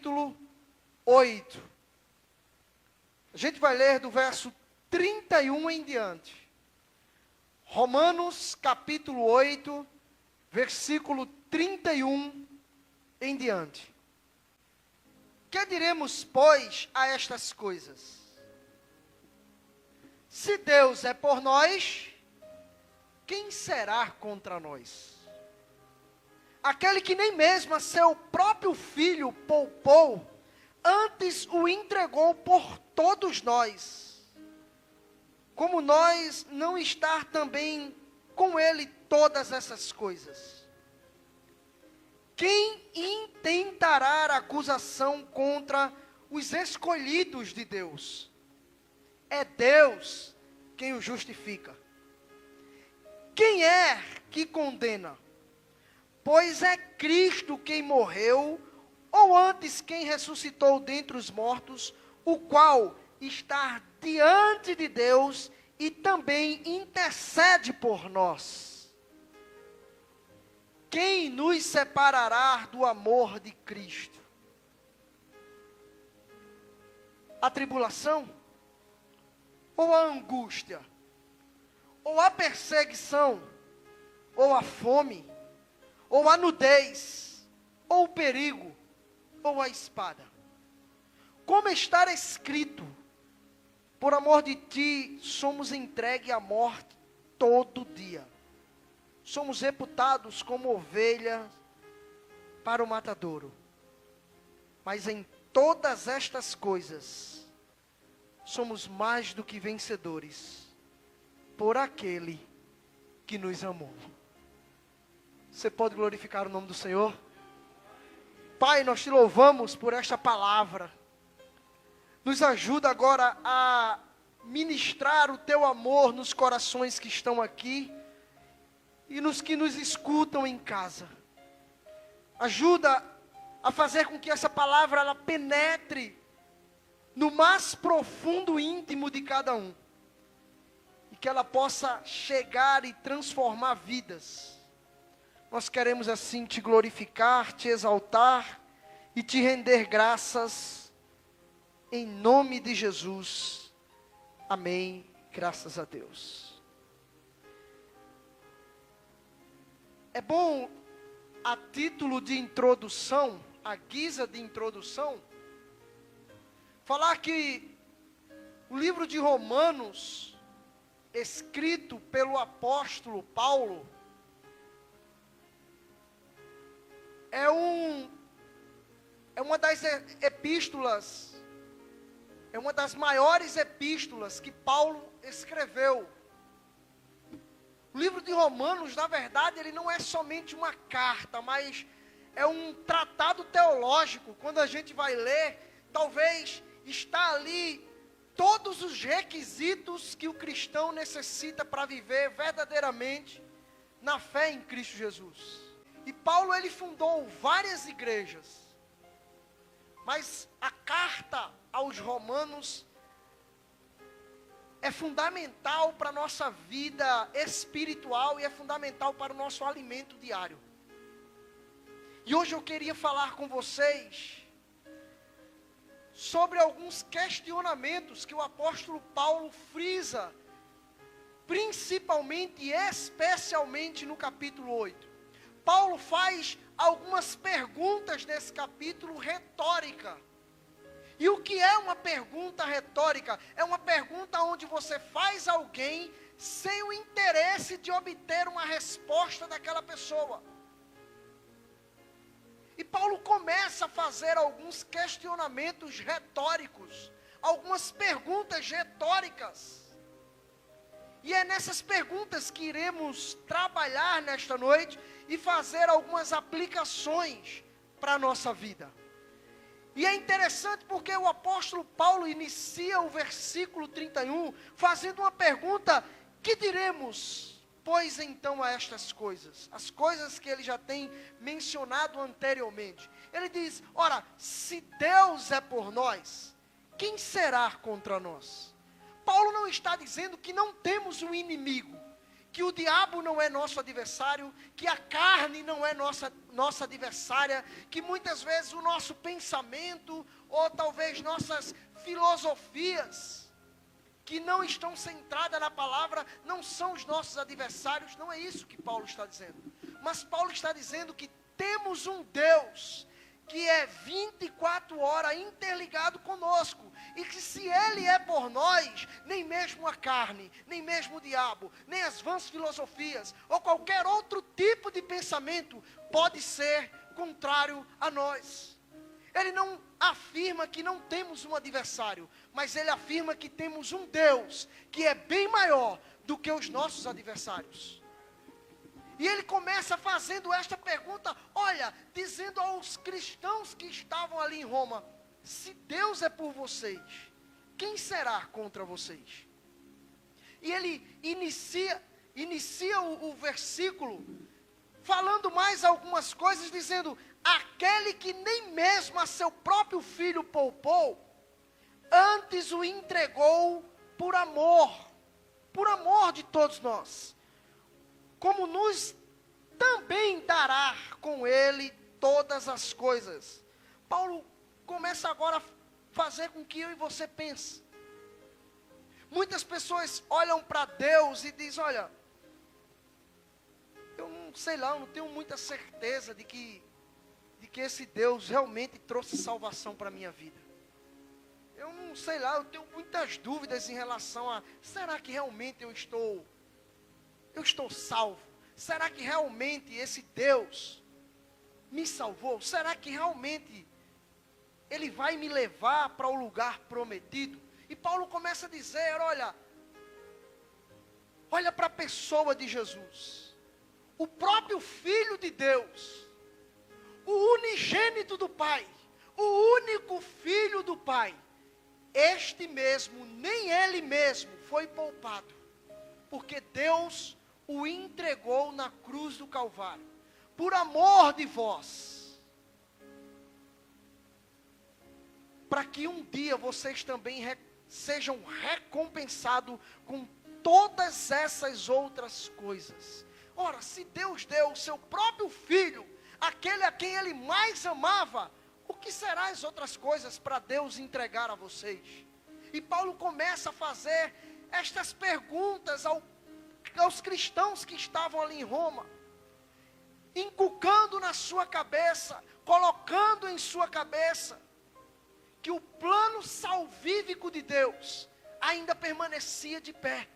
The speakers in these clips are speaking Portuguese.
capítulo 8. A gente vai ler do verso 31 em diante. Romanos capítulo 8, versículo 31 em diante. Que diremos, pois, a estas coisas? Se Deus é por nós, quem será contra nós? Aquele que nem mesmo a seu próprio filho poupou, antes o entregou por todos nós. Como nós não estar também com ele todas essas coisas? Quem intentará acusação contra os escolhidos de Deus? É Deus quem o justifica. Quem é que condena? Pois é Cristo quem morreu, ou antes quem ressuscitou dentre os mortos, o qual está diante de Deus e também intercede por nós. Quem nos separará do amor de Cristo? A tribulação? Ou a angústia? Ou a perseguição? Ou a fome? Ou a nudez? Ou o perigo? Ou a espada? Como está escrito: por amor de ti somos entregues à morte todo dia. Somos reputados como ovelhas para o matadouro. Mas em todas estas coisas, somos mais do que vencedores, por aquele que nos amou. Você pode glorificar o nome do Senhor? Pai, nós te louvamos por esta palavra. Nos ajuda agora a ministrar o teu amor nos corações que estão aqui e nos que nos escutam em casa. Ajuda a fazer com que essa palavra ela penetre no mais profundo íntimo de cada um. E que ela possa chegar e transformar vidas. Nós queremos assim te glorificar, te exaltar e te render graças em nome de Jesus. Amém. Graças a Deus. É bom, a título de introdução, a guisa de introdução, falar que o livro de Romanos, escrito pelo apóstolo Paulo, é uma das epístolas, é uma das maiores epístolas que Paulo escreveu. O livro de Romanos, na verdade, ele não é somente uma carta, mas é um tratado teológico. Quando a gente vai ler, talvez está ali todos os requisitos que o cristão necessita para viver verdadeiramente na fé em Cristo Jesus. E Paulo, ele fundou várias igrejas, mas a carta aos Romanos é fundamental para a nossa vida espiritual e é fundamental para o nosso alimento diário. E hoje eu queria falar com vocês sobre alguns questionamentos que o apóstolo Paulo frisa, principalmente e especialmente no capítulo 8. Paulo faz algumas perguntas nesse capítulo retórica. E o que é uma pergunta retórica? É uma pergunta onde você faz alguém sem o interesse de obter uma resposta daquela pessoa. E Paulo começa a fazer alguns questionamentos retóricos, algumas perguntas retóricas. E é nessas perguntas que iremos trabalhar nesta noite e fazer algumas aplicações para a nossa vida. E é interessante porque o apóstolo Paulo inicia o versículo 31 fazendo uma pergunta: que diremos, pois então, a estas coisas? As coisas que ele já tem mencionado anteriormente. Ele diz: ora, se Deus é por nós, quem será contra nós? Paulo não está dizendo que não temos um inimigo, que o diabo não é nosso adversário, que a carne não é nossa adversária, que muitas vezes o nosso pensamento, ou talvez nossas filosofias, que não estão centradas na palavra, não são os nossos adversários. Não é isso que Paulo está dizendo. Mas Paulo está dizendo que temos um Deus que é 24 horas interligado conosco, e que se Ele é por nós, nem mesmo a carne, nem mesmo o diabo, nem as vãs filosofias, ou qualquer outro tipo de pensamento, pode ser contrário a nós. Ele não afirma que não temos um adversário, mas Ele afirma que temos um Deus, que é bem maior do que os nossos adversários. E ele começa fazendo esta pergunta, olha, dizendo aos cristãos que estavam ali em Roma: se Deus é por vocês, quem será contra vocês? E ele inicia o versículo, falando mais algumas coisas, dizendo: aquele que nem mesmo a seu próprio filho poupou, antes o entregou por amor de todos nós, como nos também dará com ele todas as coisas. Paulo começa agora a fazer com que eu e você pense. Muitas pessoas olham para Deus e dizem: olha, eu não sei lá, eu não tenho muita certeza de que esse Deus realmente trouxe salvação para a minha vida. Eu não sei lá, eu tenho muitas dúvidas em relação a, será que realmente eu estou salvo? Será que realmente esse Deus me salvou? Será que realmente Ele vai me levar para o lugar prometido? E Paulo começa a dizer: olha para a pessoa de Jesus, o próprio Filho de Deus, o unigênito do Pai, o único Filho do Pai. Este mesmo, nem Ele mesmo foi poupado, porque Deus o entregou na cruz do Calvário, por amor de vós, para que um dia vocês também sejam recompensados com todas essas outras coisas. Ora, se Deus deu o seu próprio Filho, aquele a quem Ele mais amava, o que serão as outras coisas para Deus entregar a vocês? E Paulo começa a fazer estas perguntas aos cristãos que estavam ali em Roma, inculcando na sua cabeça, colocando em sua cabeça, que o plano salvífico de Deus ainda permanecia de pé.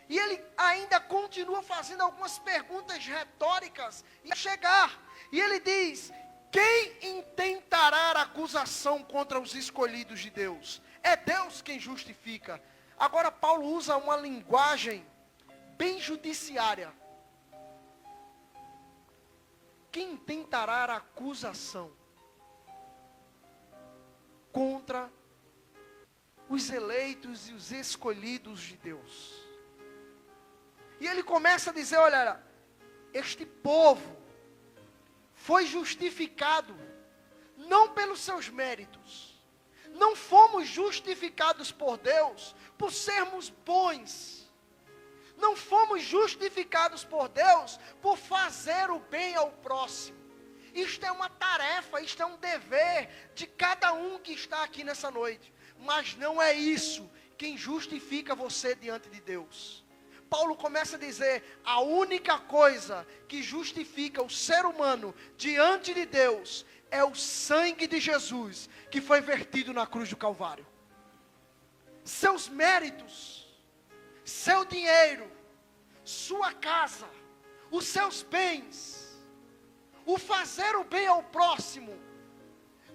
E ele ainda continua fazendo algumas perguntas retóricas, e ele diz: quem intentará acusação contra os escolhidos de Deus? É Deus quem justifica. Agora Paulo usa uma linguagem bem judiciária. Quem tentará acusação contra os eleitos e os escolhidos de Deus? E ele começa a dizer: olha, este povo foi justificado não pelos seus méritos. Não fomos justificados por Deus por sermos bons. Não fomos justificados por Deus por fazer o bem ao próximo. Isto é uma tarefa, isto é um dever de cada um que está aqui nessa noite. Mas não é isso quem justifica você diante de Deus. Paulo começa a dizer: a única coisa que justifica o ser humano diante de Deus é o sangue de Jesus, que foi vertido na cruz do Calvário. Seus méritos, seu dinheiro, sua casa, os seus bens, o fazer o bem ao próximo,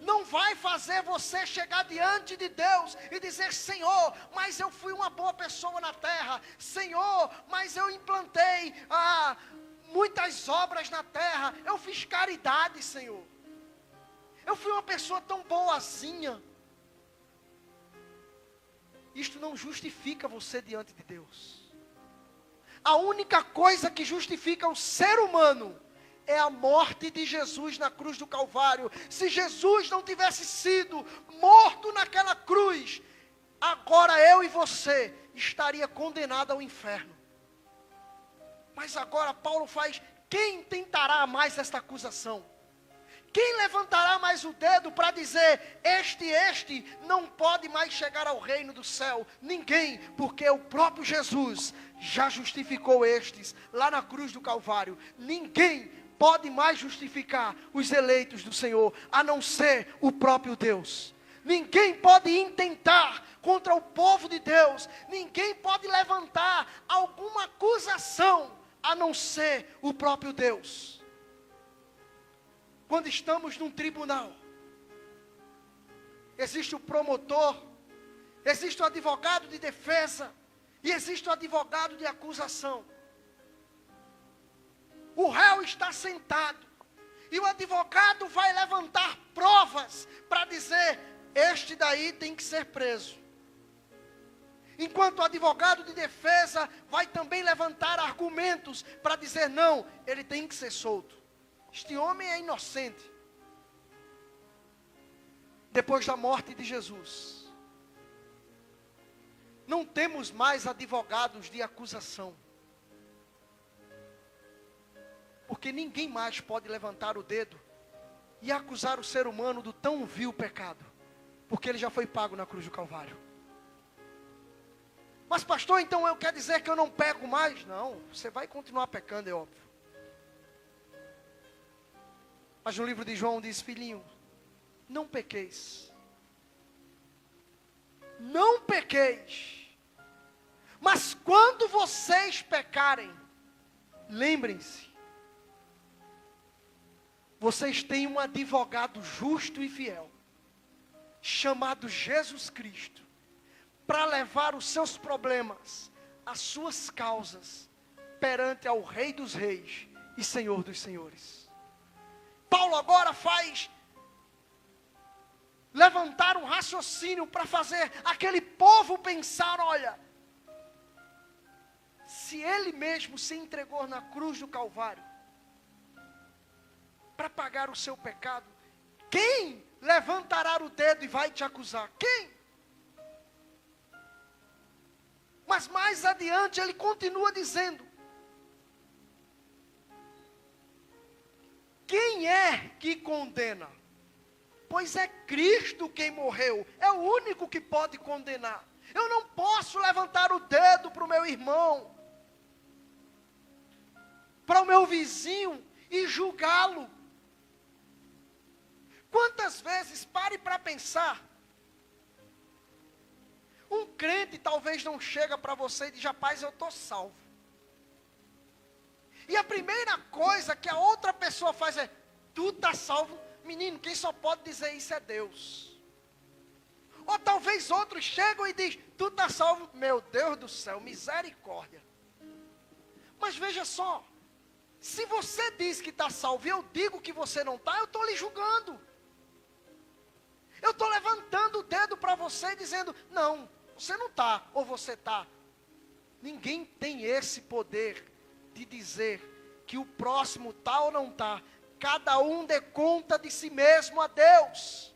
não vai fazer você chegar diante de Deus e dizer: Senhor, mas eu fui uma boa pessoa na terra. Senhor, mas eu implantei muitas obras na terra. Eu fiz caridade, Senhor. Eu fui uma pessoa tão boazinha. Isto não justifica você diante de Deus. A única coisa que justifica o ser humano é a morte de Jesus na cruz do Calvário. Se Jesus não tivesse sido morto naquela cruz, agora eu e você estaria condenado ao inferno. Mas agora Paulo faz: quem tentará mais esta acusação? Quem levantará mais o dedo para dizer, este não pode mais chegar ao reino do céu? Ninguém, porque o próprio Jesus já justificou estes lá na cruz do Calvário. Ninguém pode mais justificar os eleitos do Senhor, a não ser o próprio Deus. Ninguém pode intentar contra o povo de Deus. Ninguém pode levantar alguma acusação, a não ser o próprio Deus. Quando estamos num tribunal, existe o promotor, existe o advogado de defesa, e existe o advogado de acusação. O réu está sentado, e o advogado vai levantar provas para dizer, este daí tem que ser preso. Enquanto o advogado de defesa vai também levantar argumentos para dizer, não, ele tem que ser solto. Este homem é inocente. Depois da morte de Jesus, não temos mais advogados de acusação. Porque ninguém mais pode levantar o dedo e acusar o ser humano do tão vil pecado. Porque ele já foi pago na cruz do Calvário. Mas pastor, então eu quero dizer que eu não peco mais? Não, você vai continuar pecando, é óbvio. Mas no livro de João diz, filhinho, não pequeis. Não pequeis. Mas quando vocês pecarem, lembrem-se, vocês têm um advogado justo e fiel, chamado Jesus Cristo, para levar os seus problemas, as suas causas, perante ao Rei dos Reis e Senhor dos Senhores. Paulo agora faz levantar um raciocínio para fazer aquele povo pensar, olha, se ele mesmo se entregou na cruz do Calvário, para pagar o seu pecado, quem levantará o dedo e vai te acusar? Quem? Mas mais adiante ele continua dizendo, quem é que condena? Pois é Cristo quem morreu, é o único que pode condenar. Eu não posso levantar o dedo para o meu irmão, para o meu vizinho e julgá-lo. Quantas vezes, pare para pensar, um crente talvez não chega para você e diz, rapaz, eu estou salvo. E a primeira coisa que a outra pessoa faz é, tu está salvo? Menino, quem só pode dizer isso é Deus. Ou talvez outros chegam e dizem, tu está salvo? Meu Deus do céu, misericórdia. Mas veja só, se você diz que está salvo e eu digo que você não está, eu estou lhe julgando. Eu estou levantando o dedo para você dizendo, não, você não está, ou você está. Ninguém tem esse poder de dizer que o próximo está ou não está. Cada um dê conta de si mesmo a Deus.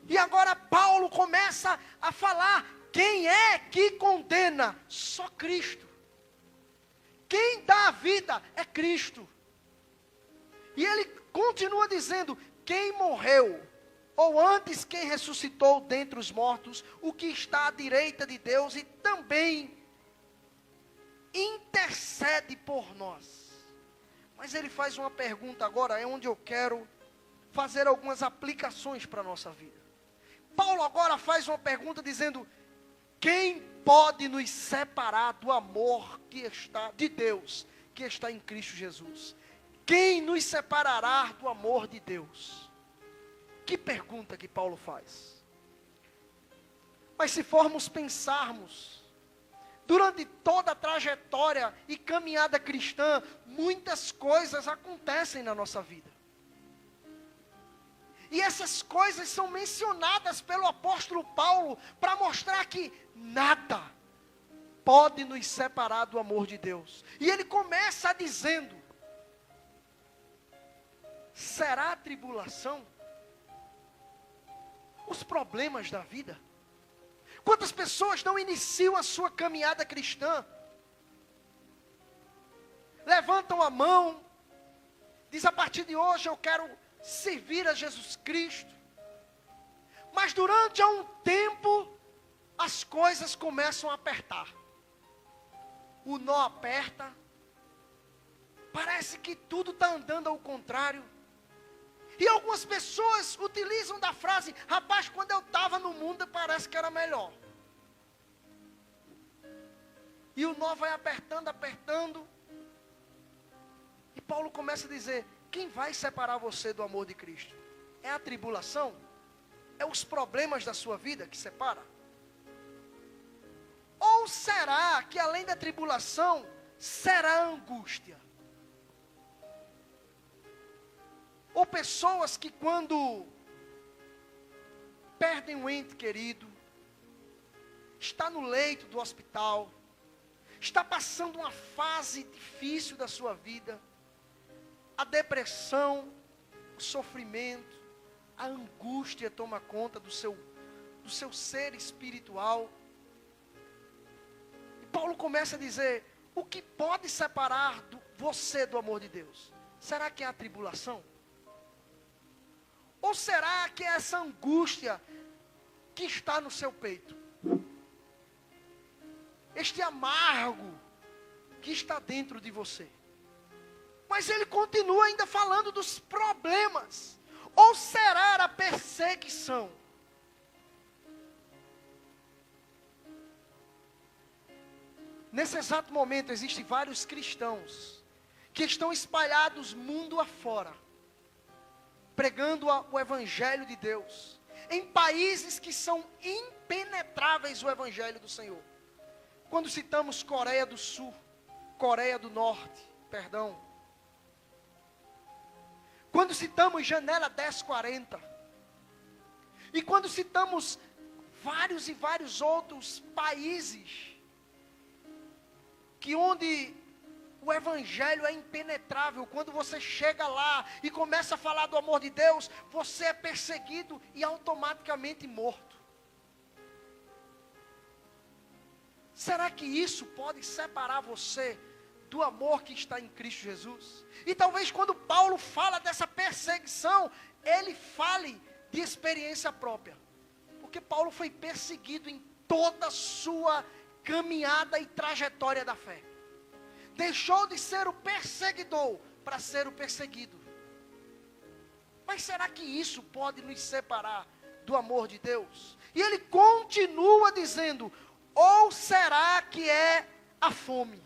E agora Paulo começa a falar, quem é que condena? Só Cristo. Quem dá a vida é Cristo. E ele continua dizendo, quem morreu, ou antes quem ressuscitou dentre os mortos, o que está à direita de Deus e também intercede por nós. Mas ele faz uma pergunta agora, é onde eu quero fazer algumas aplicações para a nossa vida. Paulo agora faz uma pergunta dizendo, quem pode nos separar do amor que está de Deus, que está em Cristo Jesus? Quem nos separará do amor de Deus? Que pergunta que Paulo faz. Mas se formos pensarmos, durante toda a trajetória e caminhada cristã, muitas coisas acontecem na nossa vida. E essas coisas são mencionadas pelo apóstolo Paulo para mostrar que nada pode nos separar do amor de Deus. E ele começa dizendo, será a tribulação? Os problemas da vida? Quantas pessoas não iniciam a sua caminhada cristã levantam a mão, diz: a partir de hoje eu quero servir a Jesus Cristo. Mas durante um tempo, as coisas começam a apertar. O nó aperta. Parece que tudo está andando ao contrário. E algumas pessoas utilizam da frase: rapaz, quando eu estava no mundo parece que era melhor. E o nó vai apertando, apertando. E Paulo começa a dizer: quem vai separar você do amor de Cristo? É a tribulação? É os problemas da sua vida que separa? Ou será que além da tribulação, será a angústia? Ou pessoas que quando perdem um ente querido, está no leito do hospital, está passando uma fase difícil da sua vida, a depressão, o sofrimento, a angústia toma conta do seu ser espiritual. E Paulo começa a dizer: o que pode separar você do amor de Deus? Será que é a tribulação? Ou será que é essa angústia que está no seu peito? Este amargo que está dentro de você. Mas ele continua ainda falando dos problemas. Ou será a perseguição? Nesse exato momento existem vários cristãos que estão espalhados mundo afora, pregando o Evangelho de Deus, em países que são impenetráveis o Evangelho do Senhor. Quando citamos Coreia do Sul, Coreia do Norte, perdão. Quando citamos Janela 1040. E quando citamos vários e vários outros países, que onde o Evangelho é impenetrável. Quando você chega lá e começa a falar do amor de Deus, você é perseguido e automaticamente morto. Será que isso pode separar você do amor que está em Cristo Jesus? E talvez quando Paulo fala dessa perseguição, ele fale de experiência própria. Porque Paulo foi perseguido em toda a sua caminhada e trajetória da fé. Deixou de ser o perseguidor para ser o perseguido. Mas será que isso pode nos separar do amor de Deus? E ele continua dizendo: ou será que é a fome?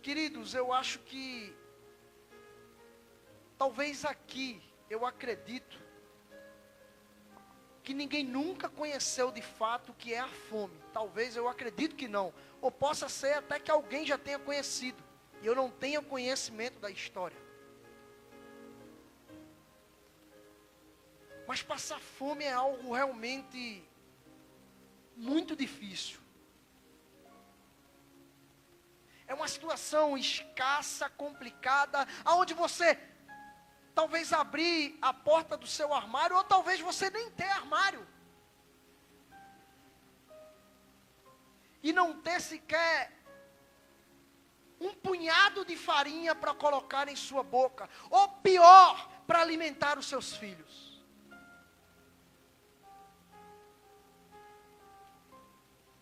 Queridos, eu acho que talvez aqui, eu acredito que ninguém nunca conheceu de fato o que é a fome. Talvez, eu acredito que não. Ou possa ser até que alguém já tenha conhecido e eu não tenha conhecimento da história. Mas passar fome é algo realmente muito difícil. É uma situação escassa, complicada, aonde você talvez abrir a porta do seu armário, ou talvez você nem ter armário. E não ter sequer um punhado de farinha para colocar em sua boca. Ou pior, para alimentar os seus filhos.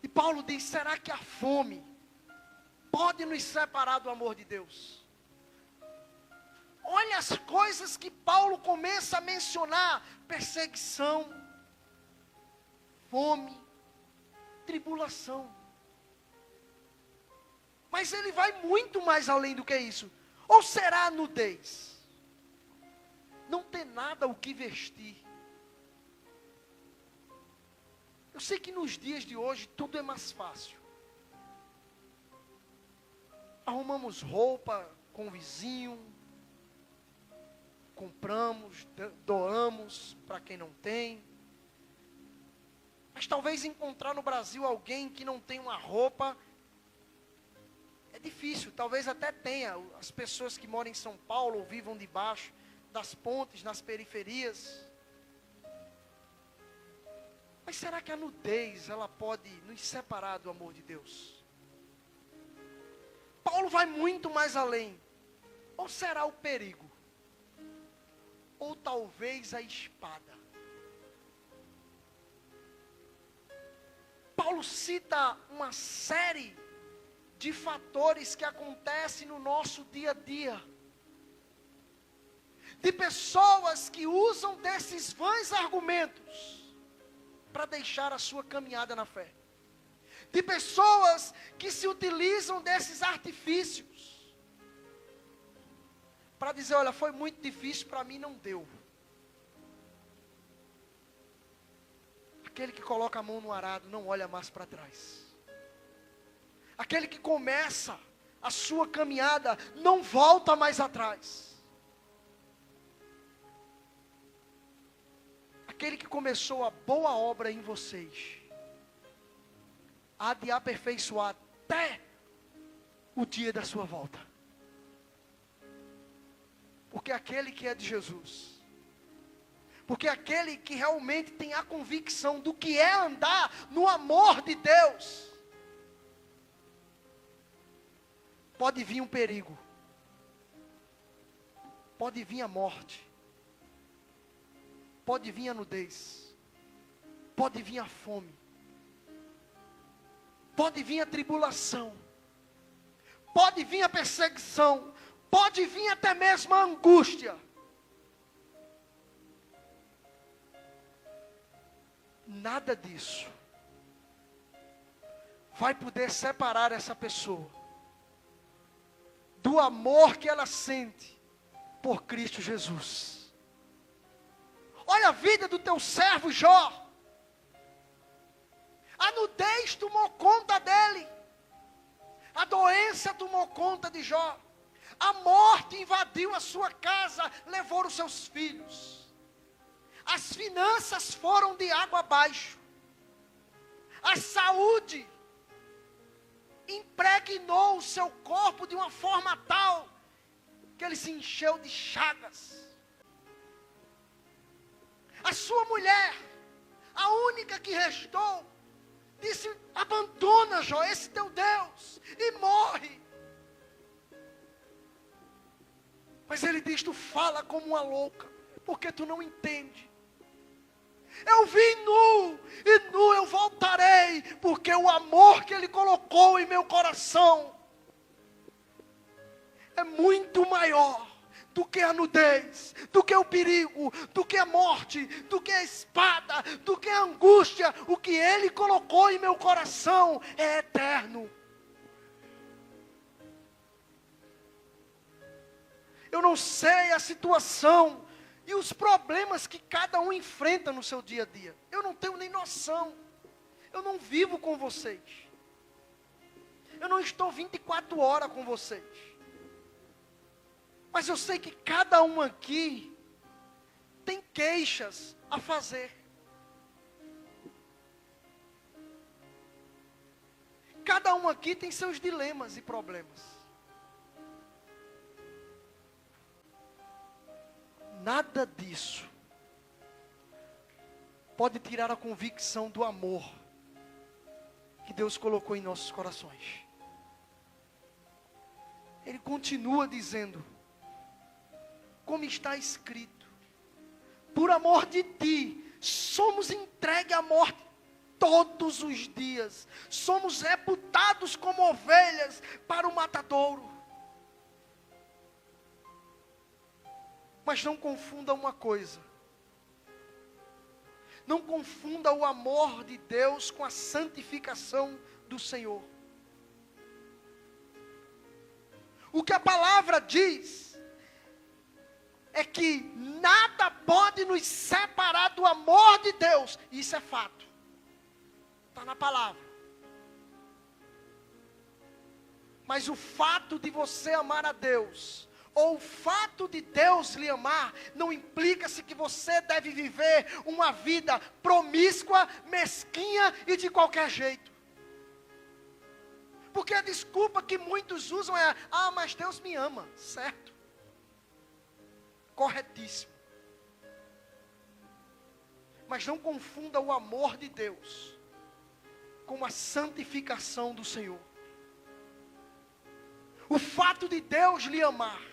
E Paulo diz: será que a fome pode nos separar do amor de Deus? Olha as coisas que Paulo começa a mencionar: perseguição, fome, tribulação. Mas ele vai muito mais além do que isso. Ou será a nudez? Não ter nada o que vestir. Eu sei que nos dias de hoje tudo é mais fácil. Arrumamos roupa com o vizinho, compramos, doamos para quem não tem. Mas talvez encontrar no Brasil alguém que não tem uma roupa é difícil. Talvez até tenha. As pessoas que moram em São Paulo ou vivam debaixo das pontes, nas periferias. Mas será que a nudez ela pode nos separar do amor de Deus? Paulo vai muito mais além. Ou será o perigo? Ou talvez a espada? Paulo cita uma série de fatores que acontecem no nosso dia a dia. De pessoas que usam desses vãs argumentos para deixar a sua caminhada na fé. De pessoas que se utilizam desses artifícios para dizer, olha, foi muito difícil, para mim não deu. Aquele que coloca a mão no arado não olha mais para trás. Aquele que começa a sua caminhada não volta mais atrás. Aquele que começou a boa obra em vocês, há de aperfeiçoar até o dia da sua volta. Porque aquele que é de Jesus, porque aquele que realmente tem a convicção do que é andar no amor de Deus, pode vir um perigo, pode vir a morte, pode vir a nudez, pode vir a fome, pode vir a tribulação, pode vir a perseguição, pode vir até mesmo a angústia. Nada disso vai poder separar essa pessoa do amor que ela sente por Cristo Jesus. Olha a vida do teu servo Jó. A nudez tomou conta dele. A doença tomou conta de Jó. A morte invadiu a sua casa, levou os seus filhos. As finanças foram de água abaixo. A saúde impregnou o seu corpo de uma forma tal que ele se encheu de chagas. A sua mulher, a única que restou, disse, abandona Jó, esse teu Deus, e morre. Mas ele diz, tu fala como uma louca, porque tu não entende. Eu vim nu, e nu eu voltarei, porque o amor que Ele colocou em meu coração é muito maior do que a nudez, do que o perigo, do que a morte, do que a espada, do que a angústia. O que Ele colocou em meu coração é eterno. Eu não sei a situação e os problemas que cada um enfrenta no seu dia a dia. Eu não tenho nem noção. Eu não vivo com vocês. Eu não estou 24 horas com vocês. Mas eu sei que cada um aqui tem queixas a fazer. Cada um aqui tem seus dilemas e problemas. Nada disso pode tirar a convicção do amor que Deus colocou em nossos corações. Ele continua dizendo, como está escrito, por amor de ti, somos entregues à morte todos os dias, somos reputados como ovelhas para o matadouro. Mas não confunda uma coisa. Não confunda o amor de Deus com a santificação do Senhor. O que a palavra diz é que nada pode nos separar do amor de Deus. Isso é fato. Está na palavra. Mas o fato de você amar a Deus, ou o fato de Deus lhe amar, não implica-se que você deve viver uma vida promíscua, mesquinha e de qualquer jeito. Porque a desculpa que muitos usam é, mas Deus me ama, certo? Corretíssimo. Mas não confunda o amor de Deus com a santificação do Senhor. O fato de Deus lhe amar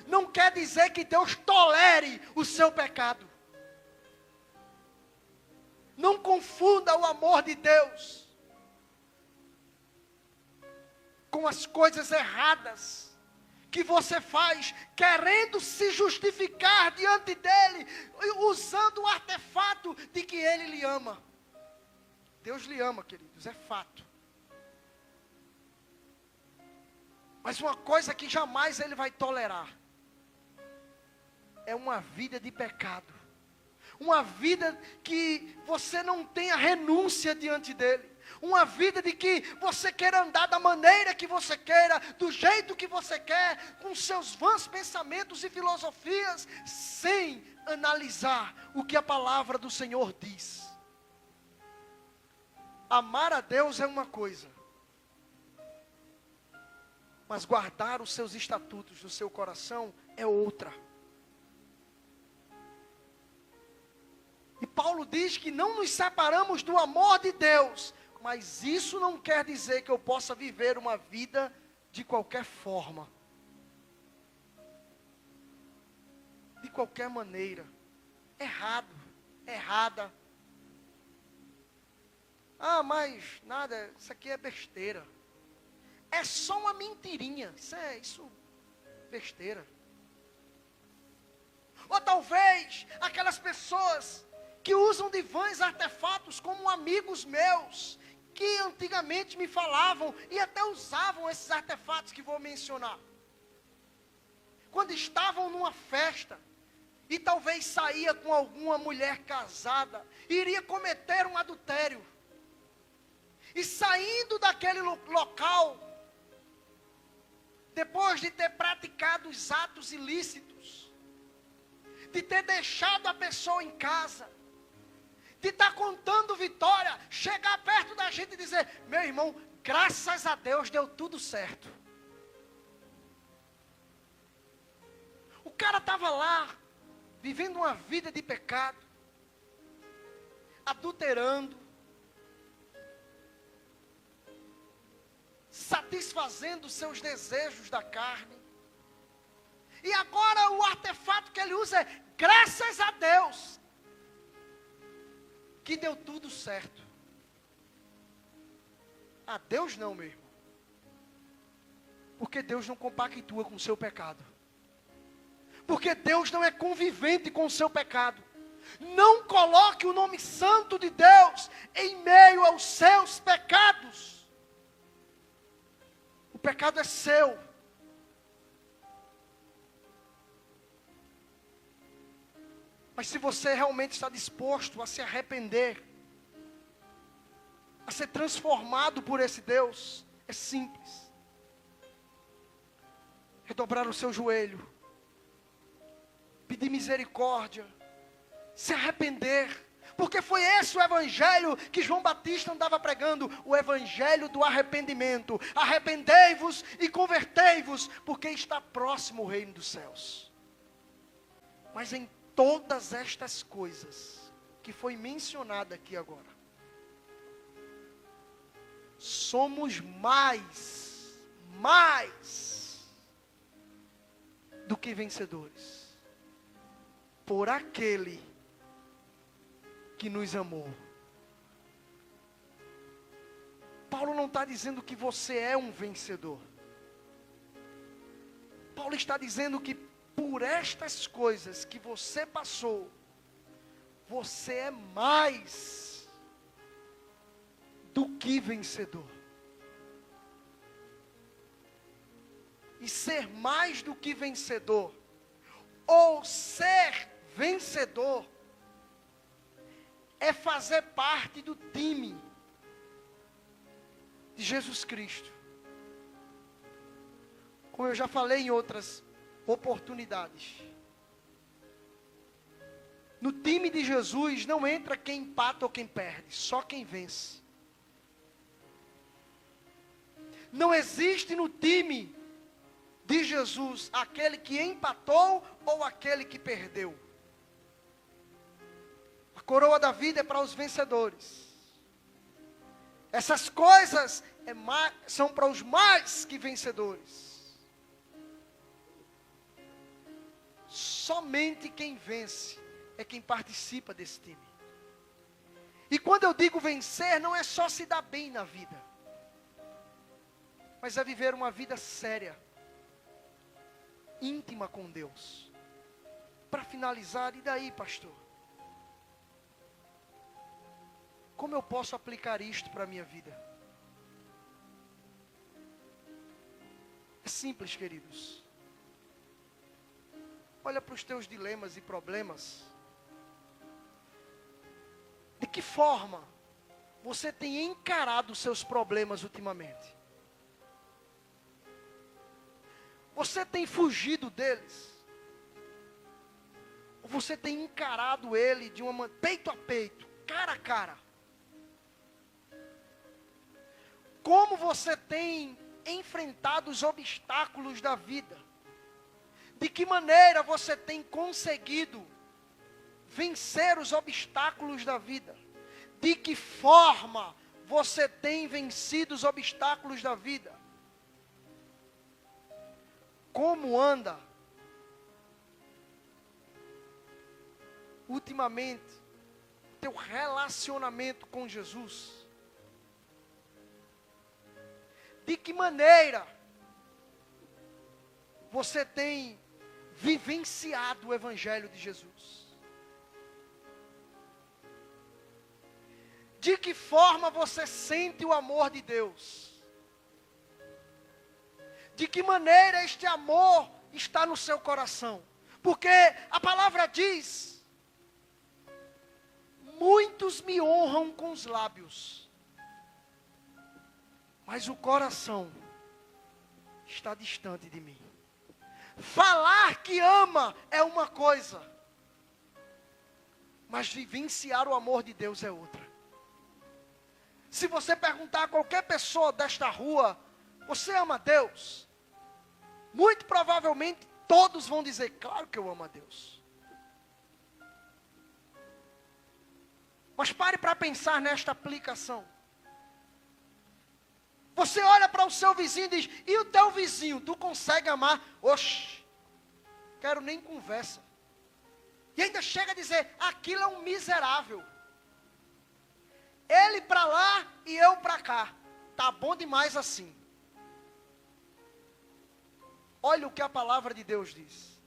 não quer dizer que Deus tolere o seu pecado. Não confunda o amor de Deus com as coisas erradas que você faz, querendo se justificar diante dele, usando o artefato de que ele lhe ama. Deus lhe ama, queridos, é fato. Mas uma coisa que jamais ele vai tolerar é uma vida de pecado. Uma vida que você não tenha renúncia diante dele. Uma vida de que você queira andar da maneira que você queira, do jeito que você quer, com seus vãs pensamentos e filosofias, sem analisar o que a palavra do Senhor diz. Amar a Deus é uma coisa, mas guardar os seus estatutos no seu coração é outra. E Paulo diz que não nos separamos do amor de Deus, mas isso não quer dizer que eu possa viver uma vida de qualquer forma, de qualquer maneira, errado, errada. Ah, mas nada, isso aqui é besteira. É só uma mentirinha, isso besteira. Ou talvez aquelas pessoas que usam de vãs artefatos como amigos meus, que antigamente me falavam e até usavam esses artefatos que vou mencionar. Quando estavam numa festa, e talvez saía com alguma mulher casada, iria cometer um adultério. E saindo daquele local, depois de ter praticado os atos ilícitos, de ter deixado a pessoa em casa, de estar contando vitória, chegar perto da gente e dizer: meu irmão, graças a Deus deu tudo certo. O cara estava lá, vivendo uma vida de pecado, adulterando, satisfazendo seus desejos da carne. E agora o artefato que ele usa é: graças a Deus que deu tudo certo. A Deus não, meu irmão. Porque Deus não compactua com o seu pecado. Porque Deus não é convivente com o seu pecado. Não coloque o nome santo de Deus em meio aos seus pecados. O pecado é seu. Mas se você realmente está disposto a se arrepender, a ser transformado por esse Deus, é simples. Redobrar o seu joelho, pedir misericórdia, se arrepender, porque foi esse o evangelho que João Batista andava pregando, o evangelho do arrependimento. Arrependei-vos e convertei-vos, porque está próximo o reino dos céus. Mas em todas estas coisas que foi mencionada aqui agora, somos mais do que vencedores, por aquele que nos amou. Paulo não está dizendo que você é um vencedor. Paulo está dizendo que por estas coisas que você passou, você é mais do que vencedor. E ser mais do que vencedor, ou ser vencedor, é fazer parte do time de Jesus Cristo. Como eu já falei em outras oportunidades, no time de Jesus não entra quem empata ou quem perde, só quem vence. Não existe no time de Jesus aquele que empatou ou aquele que perdeu. A coroa da vida é para os vencedores. Essas coisas são para os mais que vencedores. Somente quem vence é quem participa desse time. E quando eu digo vencer, não é só se dar bem na vida, mas é viver uma vida séria, íntima com Deus. Para finalizar, e daí, pastor? Como eu posso aplicar isto para a minha vida? É simples, queridos. Olha para os teus dilemas e problemas. De que forma você tem encarado os seus problemas ultimamente? Você tem fugido deles? Ou você tem encarado ele de uma peito a peito, cara a cara? Como você tem enfrentado os obstáculos da vida? De que maneira você tem conseguido vencer os obstáculos da vida? De que forma você tem vencido os obstáculos da vida? Como anda ultimamente teu relacionamento com Jesus? De que maneira você tem vivenciado o Evangelho de Jesus? De que forma você sente o amor de Deus? De que maneira este amor está no seu coração? Porque a palavra diz: muitos me honram com os lábios, mas o coração está distante de mim. Falar que ama é uma coisa, mas vivenciar o amor de Deus é outra. Se você perguntar a qualquer pessoa desta rua: você ama Deus? Muito provavelmente todos vão dizer: claro que eu amo a Deus. Mas pare para pensar nesta aplicação. Você olha para o seu vizinho e diz: e o teu vizinho, tu consegue amar? Oxe, quero nem conversa. E ainda chega a dizer: aquilo é um miserável. Ele para lá e eu para cá. Tá bom demais assim. Olha o que a palavra de Deus diz.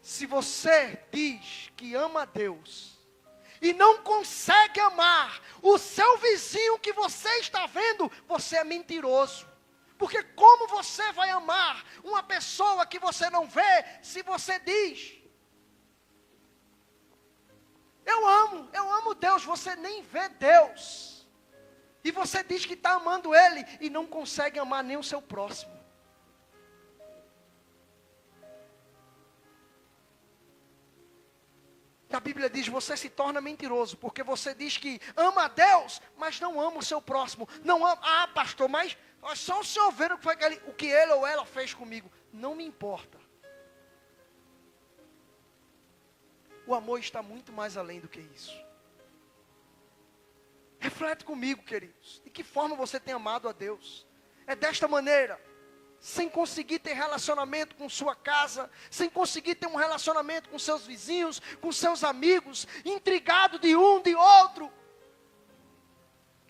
Se você diz que ama a Deus e não consegue amar o seu vizinho que você está vendo, você é mentiroso. Porque como você vai amar uma pessoa que você não vê, se você diz: eu amo Deus, você nem vê Deus. E você diz que está amando Ele e não consegue amar nem o seu próximo. A Bíblia diz: você se torna mentiroso, porque você diz que ama a Deus, mas não ama o seu próximo. Não ama. Ah, pastor, mas só o senhor ver o que ele ou ela fez comigo. Não me importa. O amor está muito mais além do que isso. Reflete comigo, queridos. De que forma você tem amado a Deus? É desta maneira, sem conseguir ter relacionamento com sua casa, sem conseguir ter um relacionamento com seus vizinhos, com seus amigos, intrigado de um, de outro.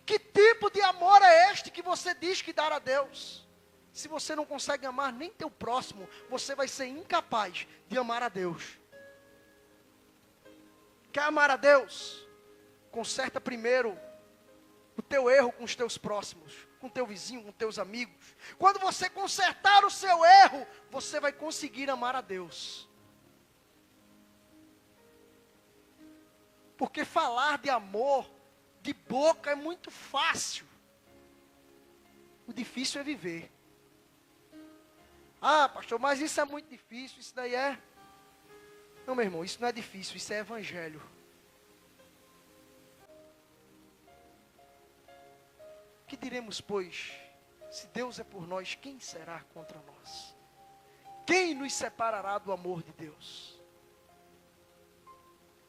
Que tipo de amor é este que você diz que dá a Deus? Se você não consegue amar nem teu próximo, você vai ser incapaz de amar a Deus. Quer amar a Deus? Conserta primeiro o teu erro com os teus próximos, com teu vizinho, com teus amigos. Quando você consertar o seu erro, você vai conseguir amar a Deus. Porque falar de amor de boca é muito fácil. O difícil é viver. Ah, pastor, mas isso é muito difícil, isso daí é... Não, meu irmão, isso não é difícil, isso é evangelho. Que diremos, pois, se Deus é por nós, quem será contra nós? Quem nos separará do amor de Deus?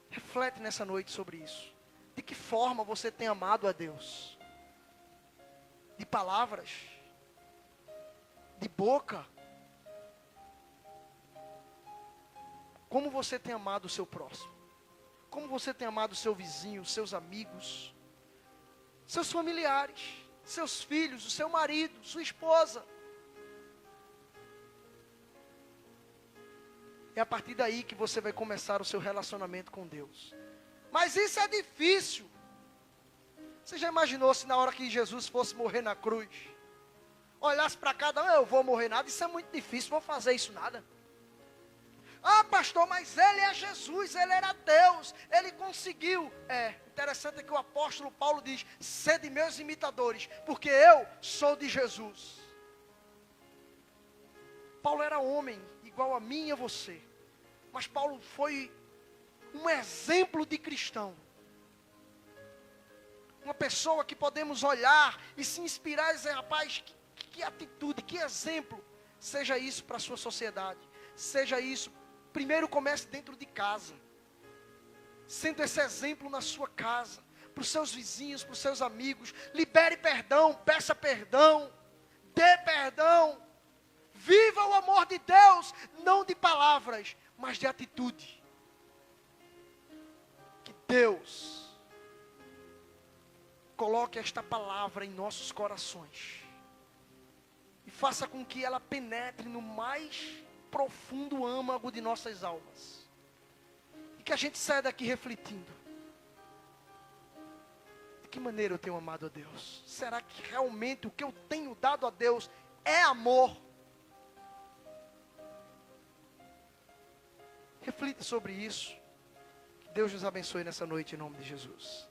Reflete nessa noite sobre isso. De que forma você tem amado a Deus? de palavras, de boca. Como você tem amado o seu próximo? Como você tem amado o seu vizinho, seus amigos, seus familiares, seus filhos, o seu marido, sua esposa? É a partir daí que você vai começar o seu relacionamento com Deus. Mas isso é difícil. Você já imaginou se na hora que Jesus fosse morrer na cruz, olhasse para cada um, eu vou morrer nada, isso é muito difícil, vou fazer isso nada. Ah, pastor, mas ele é Jesus, ele era Deus, ele conseguiu. Interessante é que o apóstolo Paulo diz, sede meus imitadores, porque eu sou de Jesus. Paulo era homem, igual a mim e a você. Mas Paulo foi um exemplo de cristão. Uma pessoa que podemos olhar e se inspirar e dizer, rapaz, que atitude, que exemplo. Seja isso para a sua sociedade. Seja isso, primeiro comece dentro de casa. Sendo esse exemplo na sua casa. Para os seus vizinhos, para os seus amigos. Libere perdão, peça perdão. Dê perdão. Viva o amor de Deus, não de palavras, mas de atitude. Que Deus coloque esta palavra em nossos corações. E faça com que ela penetre no mais profundo âmago de nossas almas. E que a gente saia daqui refletindo. De que maneira eu tenho amado a Deus? Será que realmente o que eu tenho dado a Deus é amor? Reflita sobre isso. Que Deus nos abençoe nessa noite em nome de Jesus.